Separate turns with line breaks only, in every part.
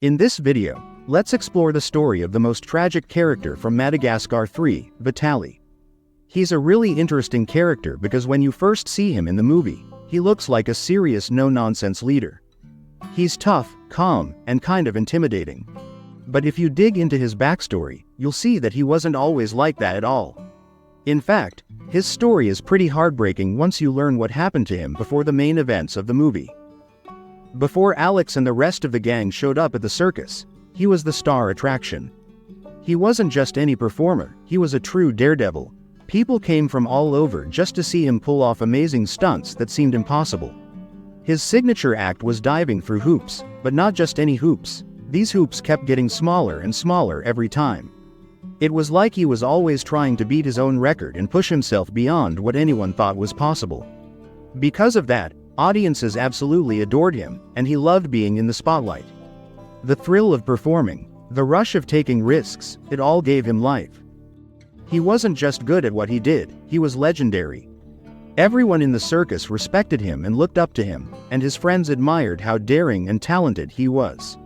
In this video, let's explore the story of the most tragic character from Madagascar 3, Vitaly. He's a really interesting character because when you first see him in the movie, he looks like a serious no-nonsense leader. He's tough, calm, and kind of intimidating. But if you dig into his backstory, you'll see that he wasn't always like that at all. In fact, his story is pretty heartbreaking once you learn what happened to him before the main events of the movie. Before Alex and the rest of the gang showed up at the circus, he was the star attraction. He wasn't just any performer, he was a true daredevil. People came from all over just to see him pull off amazing stunts that seemed impossible. His signature act was diving through hoops, but not just any hoops. These hoops kept getting smaller and smaller every time. It was like he was always trying to beat his own record and push himself beyond what anyone thought was possible. Because of that, audiences absolutely adored him, and he loved being in the spotlight. The thrill of performing, the rush of taking risks, it all gave him life. He wasn't just good at what he did, he was legendary. Everyone in the circus respected him and looked up to him, and his friends admired how daring and talented he was.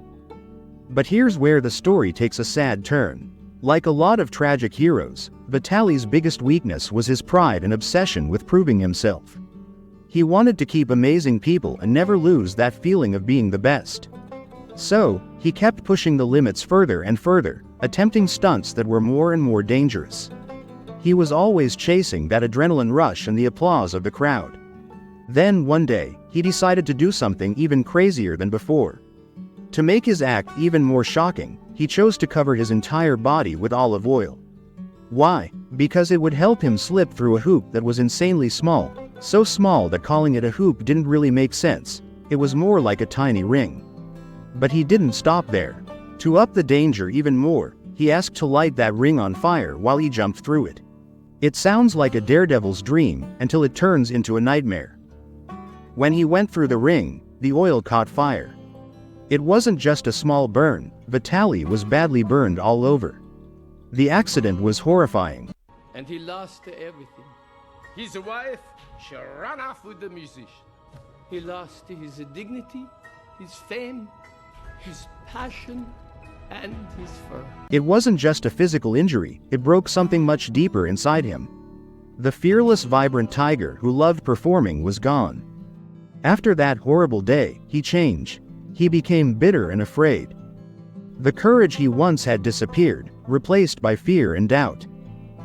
But here's where the story takes a sad turn. Like a lot of tragic heroes, Vitaly's biggest weakness was his pride and obsession with proving himself. He wanted to keep amazing people and never lose that feeling of being the best. So, he kept pushing the limits further and further, attempting stunts that were more and more dangerous. He was always chasing that adrenaline rush and the applause of the crowd. Then one day, he decided to do something even crazier than before. To make his act even more shocking, he chose to cover his entire body with olive oil. Why? Because it would help him slip through a hoop that was insanely small, so small that calling it a hoop didn't really make sense. It was more like a tiny ring. But he didn't stop there. To up the danger even more, he asked to light that ring on fire while he jumped through it. It sounds like a daredevil's dream until it turns into a nightmare. When he went through the ring, the oil caught fire. It wasn't just a small burn, Vitaly was badly burned all over. The accident was horrifying.
And he lost everything. His wife, she ran off with the musician. He lost his dignity, his fame, his passion, and his fur.
It wasn't just a physical injury, it broke something much deeper inside him. The fearless, vibrant tiger who loved performing was gone. After that horrible day, he changed. He became bitter and afraid. The courage he once had disappeared, replaced by fear and doubt.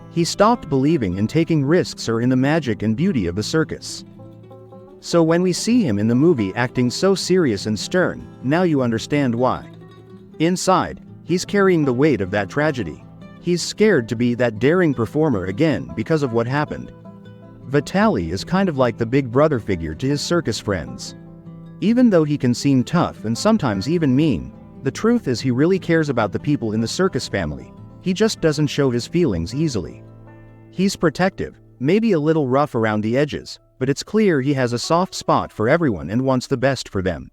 He stopped believing in taking risks or in the magic and beauty of the circus. So when we see him in the movie acting so serious and stern, now you understand why. Inside, he's carrying the weight of that tragedy. He's scared to be that daring performer again because of what happened. Vitaly is kind of like the big brother figure to his circus friends. Even though he can seem tough and sometimes even mean, the truth is he really cares about the people in the circus family. He just doesn't show his feelings easily. He's protective, maybe a little rough around the edges, but it's clear he has a soft spot for everyone and wants the best for them.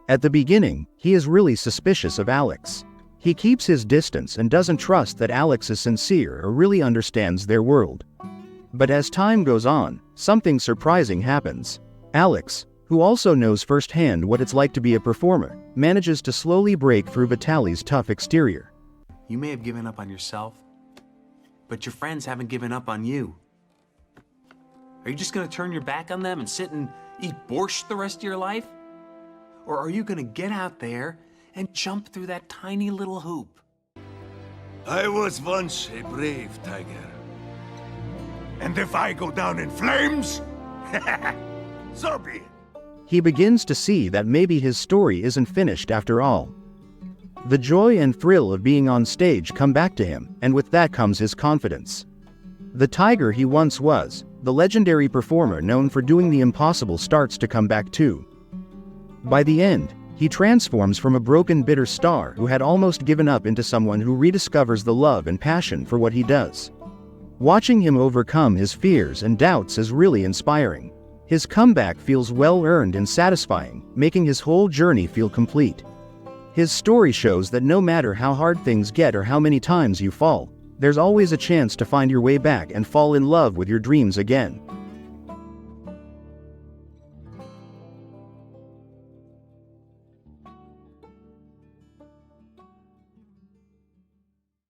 At the beginning, he is really suspicious of Alex. He keeps his distance and doesn't trust that Alex is sincere or really understands their world. But as time goes on, something surprising happens. Alex, who also knows firsthand what it's like to be a performer, manages to slowly break through Vitaly's tough exterior.
You may have given up on yourself, but your friends haven't given up on you. Are you just gonna turn your back on them and sit and eat borscht the rest of your life? Or are you gonna get out there and jump through that tiny little hoop?
I was once a brave tiger. And if I go down in flames, so be it.
He begins to see that maybe his story isn't finished after all. The joy and thrill of being on stage come back to him, and with that comes his confidence. The tiger he once was, the legendary performer known for doing the impossible, starts to come back too. By the end, he transforms from a broken, bitter star who had almost given up into someone who rediscovers the love and passion for what he does. Watching him overcome his fears and doubts is really inspiring. His comeback feels well-earned and satisfying, making his whole journey feel complete. His story shows that no matter how hard things get or how many times you fall, there's always a chance to find your way back and fall in love with your dreams again.